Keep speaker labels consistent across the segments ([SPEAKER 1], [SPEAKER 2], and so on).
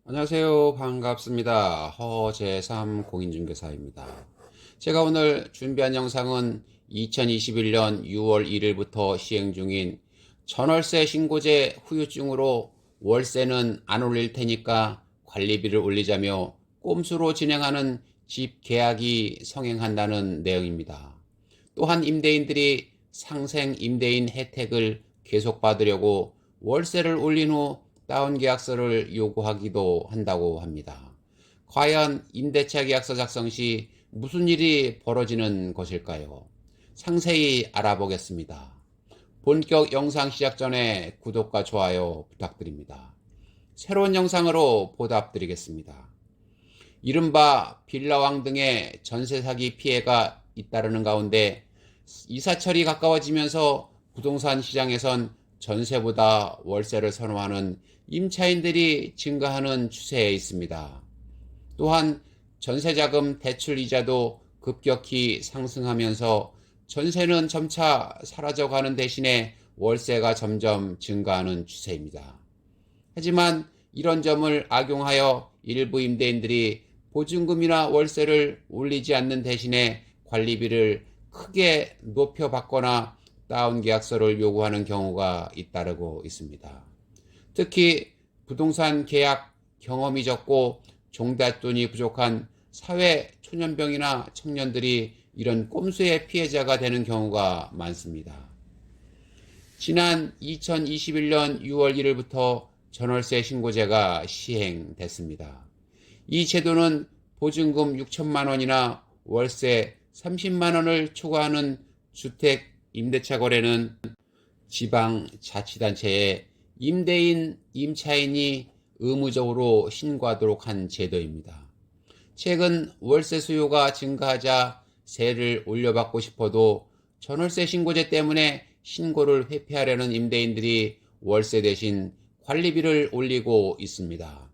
[SPEAKER 1] 안녕하세요. 반갑습니다. 허재삼 공인중개사입니다. 제가 오늘 준비한 영상은 2021년 6월 1일부터 시행 중인 전월세 신고제 후유증으로 월세는 안 올릴 테니까 관리비를 올리자며 꼼수로 진행하는 집 계약이 성행한다는 내용입니다. 또한 임대인들이 상생 임대인 혜택을 계속 받으려고 월세를 올린 후 다운계약서를 요구하기도 한다고 합니다. 과연 임대차 계약서 작성 시 무슨 일이 벌어지는 것일까요? 상세히 알아보겠습니다. 본격 영상 시작 전에 구독과 좋아요 부탁드립니다. 새로운 영상으로 보답드리겠습니다. 이른바 빌라왕 등의 전세 사기 피해가 잇따르는 가운데 이사철이 가까워지면서 부동산 시장에선 전세보다 월세를 선호하는 임차인들이 증가하는 추세에 있습니다. 또한 전세자금 대출 이자도 급격히 상승하면서 전세는 점차 사라져가는 대신에 월세가 점점 증가하는 추세입니다. 하지만 이런 점을 악용하여 일부 임대인들이 보증금이나 월세를 올리지 않는 대신에 관리비를 크게 높여받거나 다운계약서를 요구하는 경우가 잇따르고 있습니다. 특히 부동산 계약 경험이 적고 종잣돈이 부족한 사회 초년병이나 청년들이 이런 꼼수의 피해자가 되는 경우가 많습니다. 지난 2021년 6월 1일부터 전월세 신고제가 시행됐습니다. 이 제도는 보증금 6천만 원이나 월세 30만 원을 초과하는 주택 임대차 거래는 지방자치단체에 임대인, 임차인이 의무적으로 신고하도록 한 제도입니다. 최근 월세 수요가 증가하자 세를 올려받고 싶어도 전월세 신고제 때문에 신고를 회피하려는 임대인들이 월세 대신 관리비를 올리고 있습니다.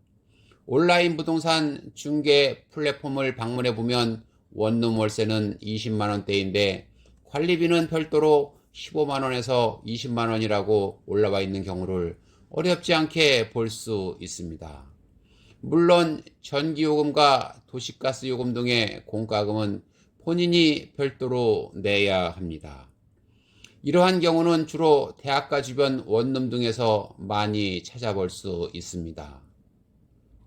[SPEAKER 1] 온라인 부동산 중개 플랫폼을 방문해 보면 원룸 월세는 20만 원대인데 관리비는 별도로 15만 원에서 20만 원이라고 올라와 있는 경우를 어렵지 않게 볼 수 있습니다. 물론 전기요금과 도시가스 요금 등의 공과금은 본인이 별도로 내야 합니다. 이러한 경우는 주로 대학가 주변 원룸 등에서 많이 찾아볼 수 있습니다.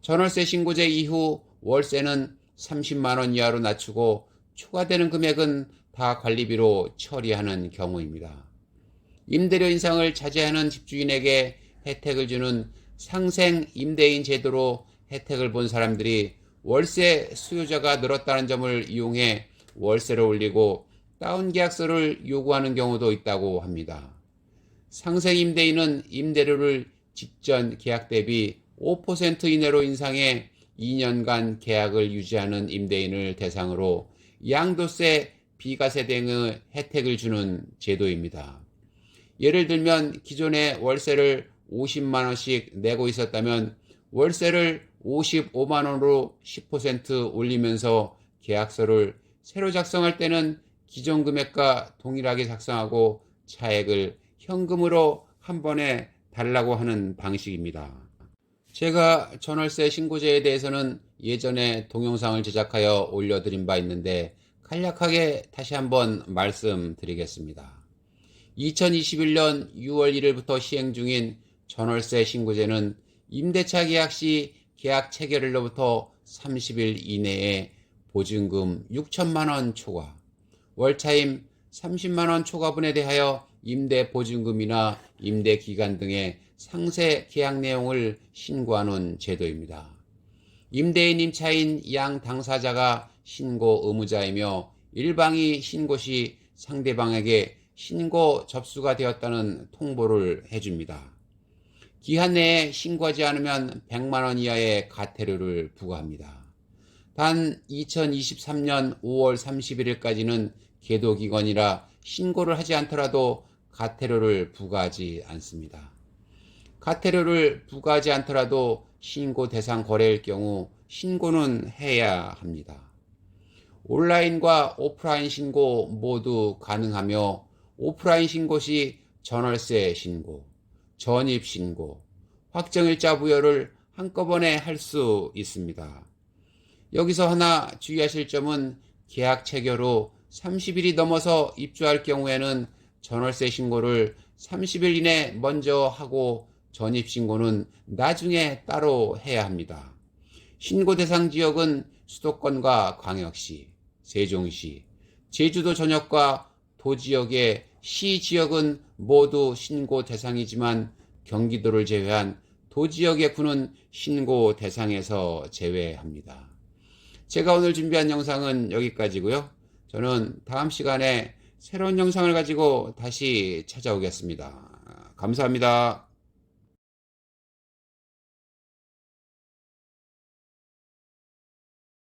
[SPEAKER 1] 전월세 신고제 이후 월세는 30만 원 이하로 낮추고 추가되는 금액은 다 관리비로 처리하는 경우입니다. 임대료 인상을 자제하는 집주인에게 혜택을 주는 상생 임대인 제도로 혜택을 본 사람들이 월세 수요자가 늘었다는 점을 이용해 월세를 올리고 다운계약서를 요구하는 경우도 있다고 합니다. 상생 임대인은 임대료를 직전 계약 대비 5% 이내로 인상해 2년간 계약을 유지하는 임대인을 대상으로 양도세, 비과세 등의 혜택을 주는 제도입니다. 예를 들면 기존에 월세를 50만 원씩 내고 있었다면 월세를 55만 원으로 10% 올리면서 계약서를 새로 작성할 때는 기존 금액과 동일하게 작성하고 차액을 현금으로 한 번에 달라고 하는 방식입니다. 제가 전월세 신고제에 대해서는 예전에 동영상을 제작하여 올려드린 바 있는데 간략하게 다시 한번 말씀드리겠습니다. 2021년 6월 1일부터 시행 중인 전월세 신고제는 임대차 계약 시 계약 체결일로부터 30일 이내에 보증금 6천만 원 초과, 월차임 30만 원 초과분에 대하여 임대 보증금이나 임대 기간 등의 상세 계약 내용을 신고하는 제도입니다. 임대인, 임차인 양 당사자가 신고 의무자이며 일방이 신고 시 상대방에게 신고 접수가 되었다는 통보를 해줍니다. 기한 내에 신고하지 않으면 100만 원 이하의 과태료를 부과합니다. 단 2023년 5월 31일까지는 계도기간이라 신고를 하지 않더라도 과태료를 부과하지 않습니다. 과태료를 부과하지 않더라도 신고 대상 거래일 경우 신고는 해야 합니다. 온라인과 오프라인 신고 모두 가능하며 오프라인 신고 시 전월세 신고, 전입신고, 확정일자 부여를 한꺼번에 할 수 있습니다. 여기서 하나 주의하실 점은 계약 체결 후 30일이 넘어서 입주할 경우에는 전월세 신고를 30일 이내 먼저 하고 전입신고는 나중에 따로 해야 합니다. 신고 대상 지역은 수도권과 광역시, 세종시, 제주도 전역과 도지역의 시 지역은 모두 신고 대상이지만 경기도를 제외한 도지역의 구는 신고 대상에서 제외합니다. 제가 오늘 준비한 영상은 여기까지고요. 저는 다음 시간에 새로운 영상을 가지고 다시 찾아오겠습니다. 감사합니다.